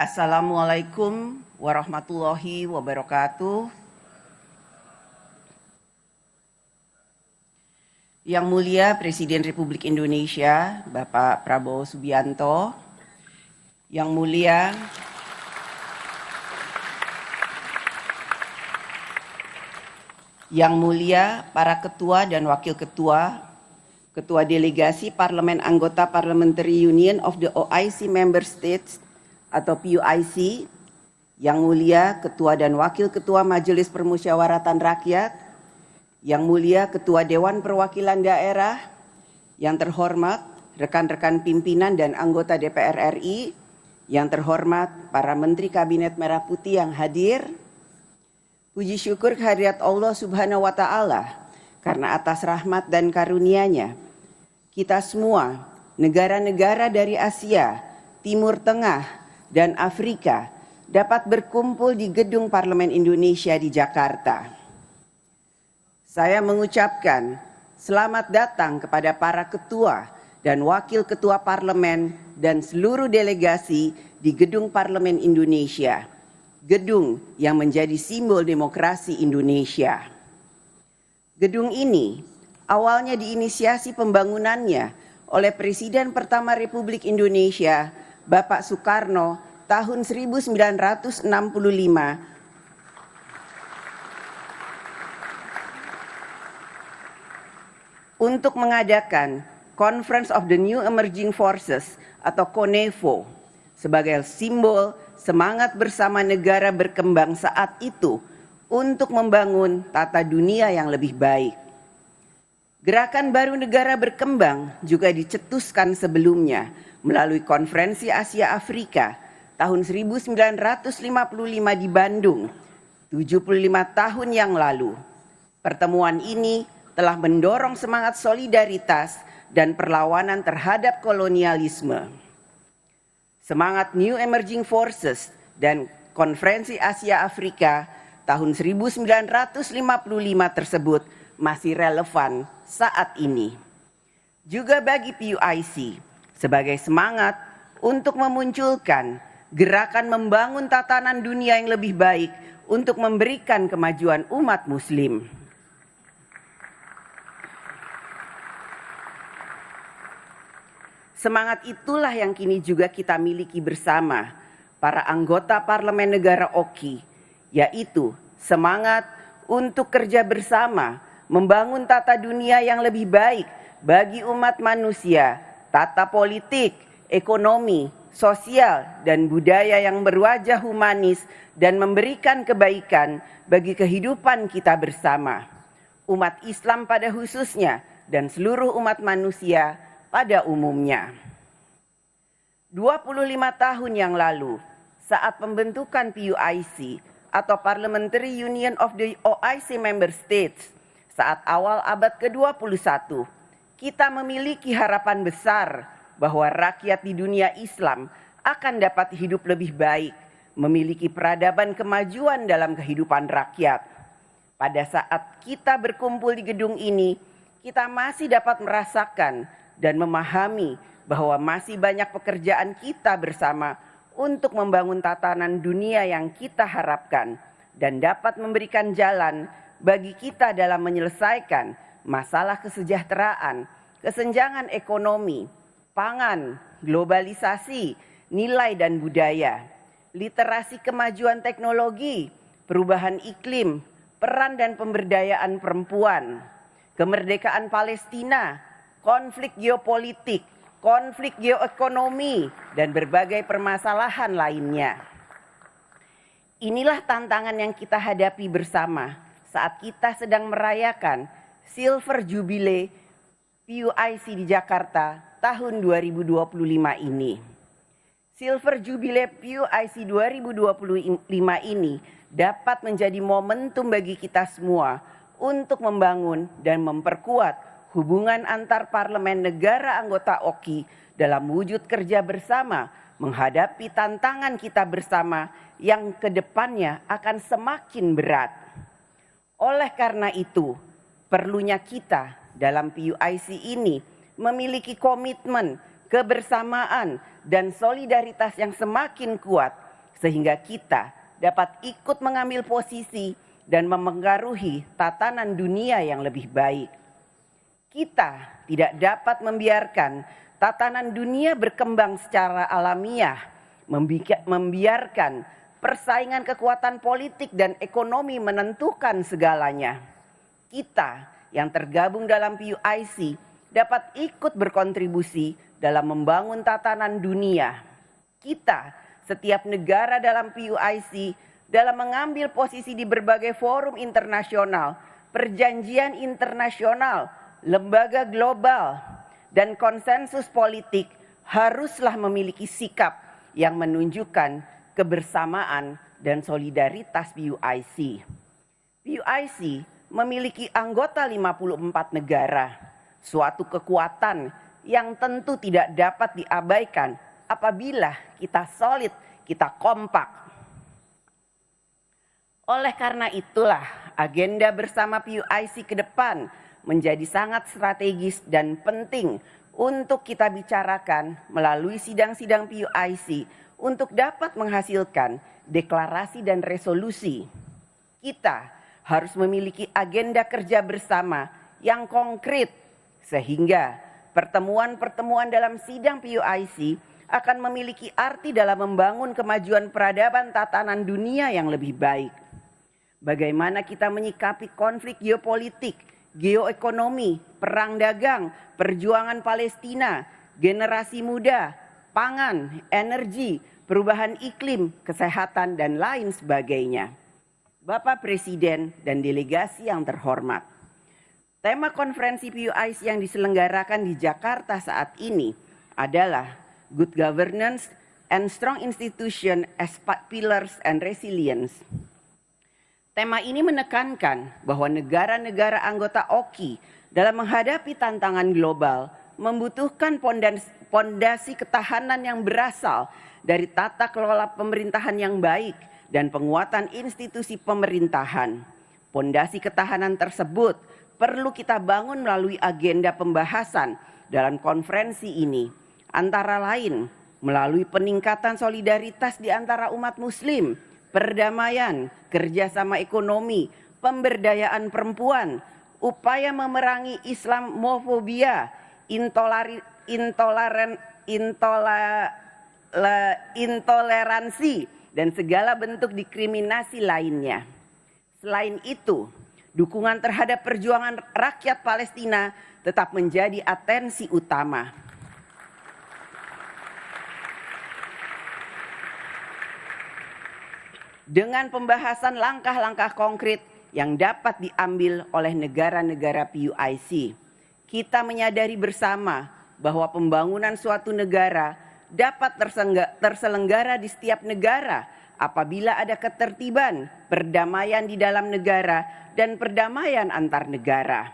Assalamualaikum warahmatullahi wabarakatuh. Yang Mulia Presiden Republik Indonesia, Bapak Prabowo Subianto, Yang Mulia para Ketua dan Wakil Ketua, Ketua Delegasi Parlemen Anggota Parliamentary Union of the OIC Member States atau PUIC, Yang Mulia Ketua dan Wakil Ketua Majelis Permusyawaratan Rakyat, Yang Mulia Ketua Dewan Perwakilan Daerah, yang terhormat rekan-rekan pimpinan dan anggota DPR RI, yang terhormat para Menteri Kabinet Merah Putih yang hadir, puji syukur kehadirat Allah Subhanahu wa Ta'ala karena atas rahmat dan karunia-Nya kita semua, negara-negara dari Asia, Timur Tengah, dan Afrika dapat berkumpul di Gedung Parlemen Indonesia di Jakarta. Saya mengucapkan selamat datang kepada para ketua dan wakil ketua parlemen dan seluruh delegasi di Gedung Parlemen Indonesia, gedung yang menjadi simbol demokrasi Indonesia. Gedung ini awalnya diinisiasi pembangunannya oleh Presiden pertama Republik Indonesia, Bapak Soekarno, tahun 1965 untuk mengadakan Conference of the New Emerging Forces atau CONEFO sebagai simbol semangat bersama negara berkembang saat itu untuk membangun tata dunia yang lebih baik. Gerakan baru negara berkembang juga dicetuskan sebelumnya melalui Konferensi Asia Afrika tahun 1955 di Bandung, 75 tahun yang lalu. Pertemuan ini telah mendorong semangat solidaritas dan perlawanan terhadap kolonialisme. Semangat New Emerging Forces dan Konferensi Asia Afrika tahun 1955 tersebut masih relevan saat ini. Juga bagi PUIC sebagai semangat untuk memunculkan gerakan membangun tatanan dunia yang lebih baik untuk memberikan kemajuan umat Muslim. Semangat itulah yang kini juga kita miliki bersama para anggota Parlemen Negara OKI, yaitu semangat untuk kerja bersama membangun tata dunia yang lebih baik bagi umat manusia, tata politik, ekonomi, sosial, dan budaya yang berwajah humanis dan memberikan kebaikan bagi kehidupan kita bersama, umat Islam pada khususnya dan seluruh umat manusia pada umumnya. 25 tahun yang lalu, saat pembentukan PUIC atau Parliamentary Union of the OIC Member States, saat awal abad ke-21, kita memiliki harapan besar bahwa rakyat di dunia Islam akan dapat hidup lebih baik, memiliki peradaban kemajuan dalam kehidupan rakyat. Pada saat kita berkumpul di gedung ini, kita masih dapat merasakan dan memahami bahwa masih banyak pekerjaan kita bersama untuk membangun tatanan dunia yang kita harapkan dan dapat memberikan jalan bagi kita dalam menyelesaikan masalah kesejahteraan, kesenjangan ekonomi, pangan, globalisasi, nilai dan budaya, literasi kemajuan teknologi, perubahan iklim, peran dan pemberdayaan perempuan, kemerdekaan Palestina, konflik geopolitik, konflik geoekonomi, dan berbagai permasalahan lainnya. Inilah tantangan yang kita hadapi bersama saat kita sedang merayakan Silver Jubilee PUIC di Jakarta tahun 2025 ini. Silver Jubilee PUIC 2025 ini dapat menjadi momentum bagi kita semua untuk membangun dan memperkuat hubungan antar parlemen negara anggota OKI dalam wujud kerja bersama menghadapi tantangan kita bersama yang kedepannya akan semakin berat. Oleh karena itu, perlunya kita dalam PUIC ini memiliki komitmen, kebersamaan, dan solidaritas yang semakin kuat sehingga kita dapat ikut mengambil posisi dan memengaruhi tatanan dunia yang lebih baik. Kita tidak dapat membiarkan tatanan dunia berkembang secara alamiah, membiarkan persaingan kekuatan politik dan ekonomi menentukan segalanya. Kita yang tergabung dalam PUIC dapat ikut berkontribusi dalam membangun tatanan dunia. Kita, setiap negara dalam PUIC, dalam mengambil posisi di berbagai forum internasional, perjanjian internasional, lembaga global, dan konsensus politik haruslah memiliki sikap yang menunjukkan kebersamaan dan solidaritas PUIC. PUIC memiliki anggota 54 negara, suatu kekuatan yang tentu tidak dapat diabaikan apabila kita solid, kita kompak. Oleh karena itulah agenda bersama PUIC ke depan menjadi sangat strategis dan penting untuk kita bicarakan melalui sidang-sidang PUIC untuk dapat menghasilkan deklarasi dan resolusi. Kita harus memiliki agenda kerja bersama yang konkret sehingga pertemuan-pertemuan dalam sidang PUIC akan memiliki arti dalam membangun kemajuan peradaban tatanan dunia yang lebih baik. Bagaimana kita menyikapi konflik geopolitik, geoekonomi, perang dagang, perjuangan Palestina, generasi muda, pangan, energi, perubahan iklim, kesehatan, dan lain sebagainya. Bapak Presiden dan delegasi yang terhormat, tema konferensi PUIC yang diselenggarakan di Jakarta saat ini adalah Good Governance and Strong Institution as Pillars and Resilience. Tema ini menekankan bahwa negara-negara anggota OKI dalam menghadapi tantangan global membutuhkan pondasi ketahanan yang berasal dari tata kelola pemerintahan yang baik dan penguatan institusi pemerintahan. Pondasi ketahanan tersebut perlu kita bangun melalui agenda pembahasan dalam konferensi ini, antara lain melalui peningkatan solidaritas di antara umat muslim, perdamaian, kerjasama ekonomi, pemberdayaan perempuan, upaya memerangi Islamofobia, intoleransi, dan segala bentuk diskriminasi lainnya. Selain itu, dukungan terhadap perjuangan rakyat Palestina tetap menjadi atensi utama. Dengan pembahasan langkah-langkah konkret yang dapat diambil oleh negara-negara PUIC, kita menyadari bersama bahwa pembangunan suatu negara dapat terselenggara di setiap negara apabila ada ketertiban, perdamaian di dalam negara, dan perdamaian antar negara.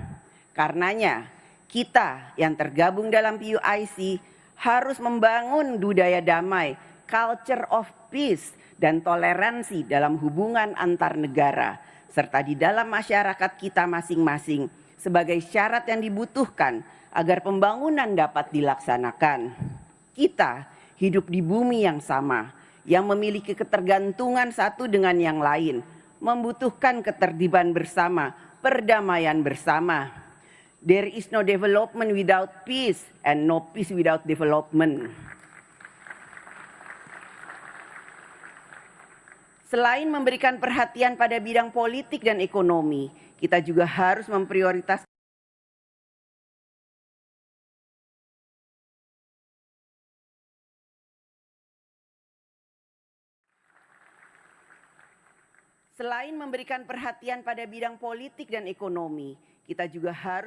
Karenanya, kita yang tergabung dalam PUIC harus membangun budaya damai, culture of peace, dan toleransi dalam hubungan antar negara, serta di dalam masyarakat kita masing-masing sebagai syarat yang dibutuhkan agar pembangunan dapat dilaksanakan. Kita hidup di bumi yang sama, yang memiliki ketergantungan satu dengan yang lain, membutuhkan ketertiban bersama, perdamaian bersama. There is no development without peace and no peace without development. Selain memberikan perhatian pada bidang politik dan ekonomi, kita juga harus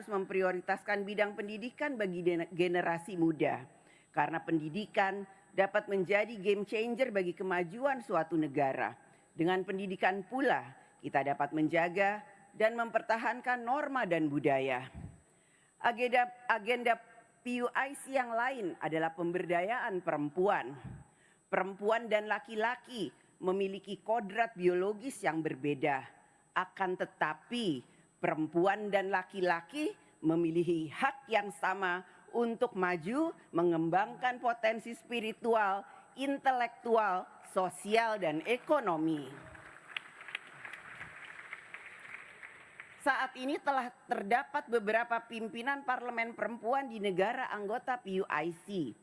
memprioritaskan bidang pendidikan bagi generasi muda. Karena pendidikan dapat menjadi game changer bagi kemajuan suatu negara. Dengan pendidikan pula kita dapat menjaga dan mempertahankan norma dan budaya. Agenda PUIC yang lain adalah pemberdayaan perempuan. Perempuan dan laki-laki memiliki kodrat biologis yang berbeda. Akan tetapi perempuan dan laki-laki memiliki hak yang sama untuk maju, mengembangkan potensi spiritual, intelektual, sosial, dan ekonomi. Saat ini telah terdapat beberapa pimpinan parlemen perempuan di negara anggota PUIC.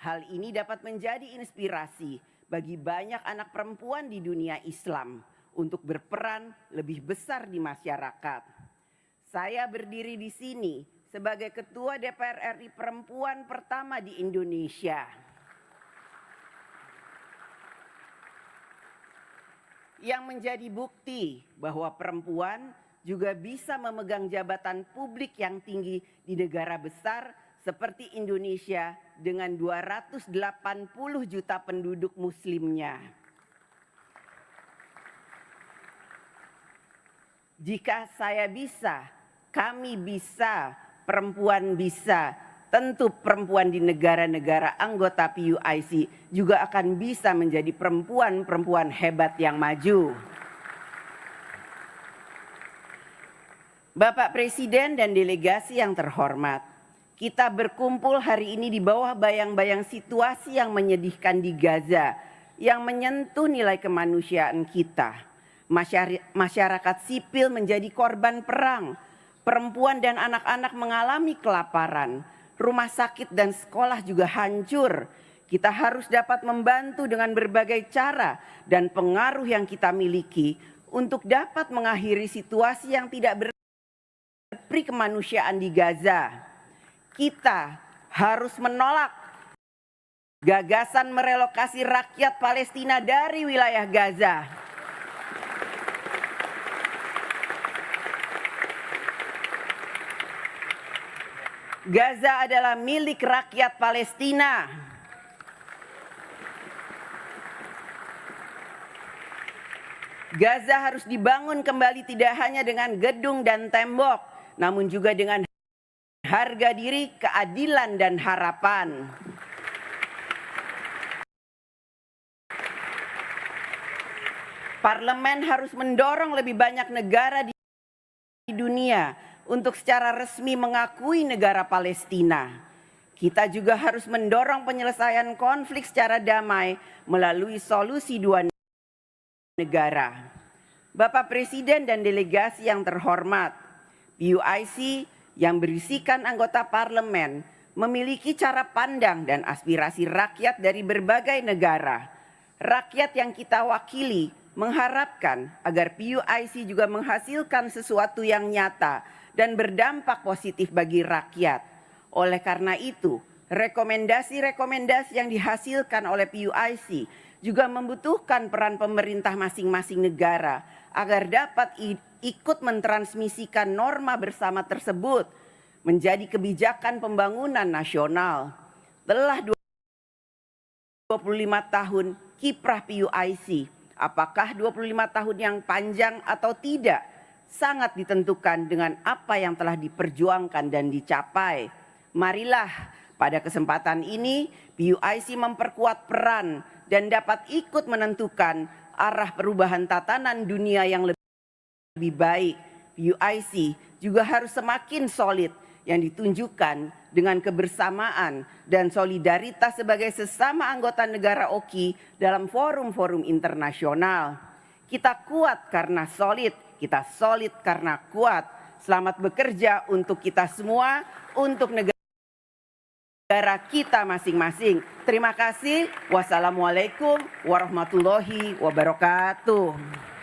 Hal ini dapat menjadi inspirasi bagi banyak anak perempuan di dunia Islam untuk berperan lebih besar di masyarakat. Saya berdiri di sini sebagai Ketua DPR RI perempuan pertama di Indonesia. Yang menjadi bukti bahwa perempuan juga bisa memegang jabatan publik yang tinggi di negara besar seperti Indonesia dengan 280 juta penduduk muslimnya. Jika saya bisa, kami bisa, perempuan bisa, tentu perempuan di negara-negara anggota PUIC juga akan bisa menjadi perempuan-perempuan hebat yang maju. Bapak Presiden dan delegasi yang terhormat, kita berkumpul hari ini di bawah bayang-bayang situasi yang menyedihkan di Gaza yang menyentuh nilai kemanusiaan kita. Masyarakat sipil menjadi korban perang, perempuan dan anak-anak mengalami kelaparan, rumah sakit dan sekolah juga hancur. Kita harus dapat membantu dengan berbagai cara dan pengaruh yang kita miliki untuk dapat mengakhiri situasi yang tidak berperi kemanusiaan di Gaza. Kita harus menolak gagasan merelokasi rakyat Palestina dari wilayah Gaza. Gaza adalah milik rakyat Palestina. Gaza harus dibangun kembali tidak hanya dengan gedung dan tembok, namun juga dengan harga diri, keadilan, dan harapan. Parlemen harus mendorong lebih banyak negara di dunia untuk secara resmi mengakui negara Palestina. Kita juga harus mendorong penyelesaian konflik secara damai melalui solusi dua negara. Bapak Presiden dan delegasi yang terhormat, PUIC yang berisikan anggota parlemen memiliki cara pandang dan aspirasi rakyat dari berbagai negara. Rakyat yang kita wakili mengharapkan agar PUIC juga menghasilkan sesuatu yang nyata dan berdampak positif bagi rakyat. Oleh karena itu, rekomendasi-rekomendasi yang dihasilkan oleh PUIC juga membutuhkan peran pemerintah masing-masing negara agar dapat ikut mentransmisikan norma bersama tersebut menjadi kebijakan pembangunan nasional. Telah 25 tahun kiprah PUIC, apakah 25 tahun yang panjang atau tidak, sangat ditentukan dengan apa yang telah diperjuangkan dan dicapai. Marilah pada kesempatan ini PUIC memperkuat peran dan dapat ikut menentukan arah perubahan tatanan dunia yang lebih baik. PUIC juga harus semakin solid yang ditunjukkan dengan kebersamaan dan solidaritas sebagai sesama anggota negara OKI dalam forum-forum internasional. Kita kuat karena solid, kita solid karena kuat. Selamat bekerja untuk kita semua, untuk negara kita masing-masing. Terima kasih. Wassalamualaikum warahmatullahi wabarakatuh.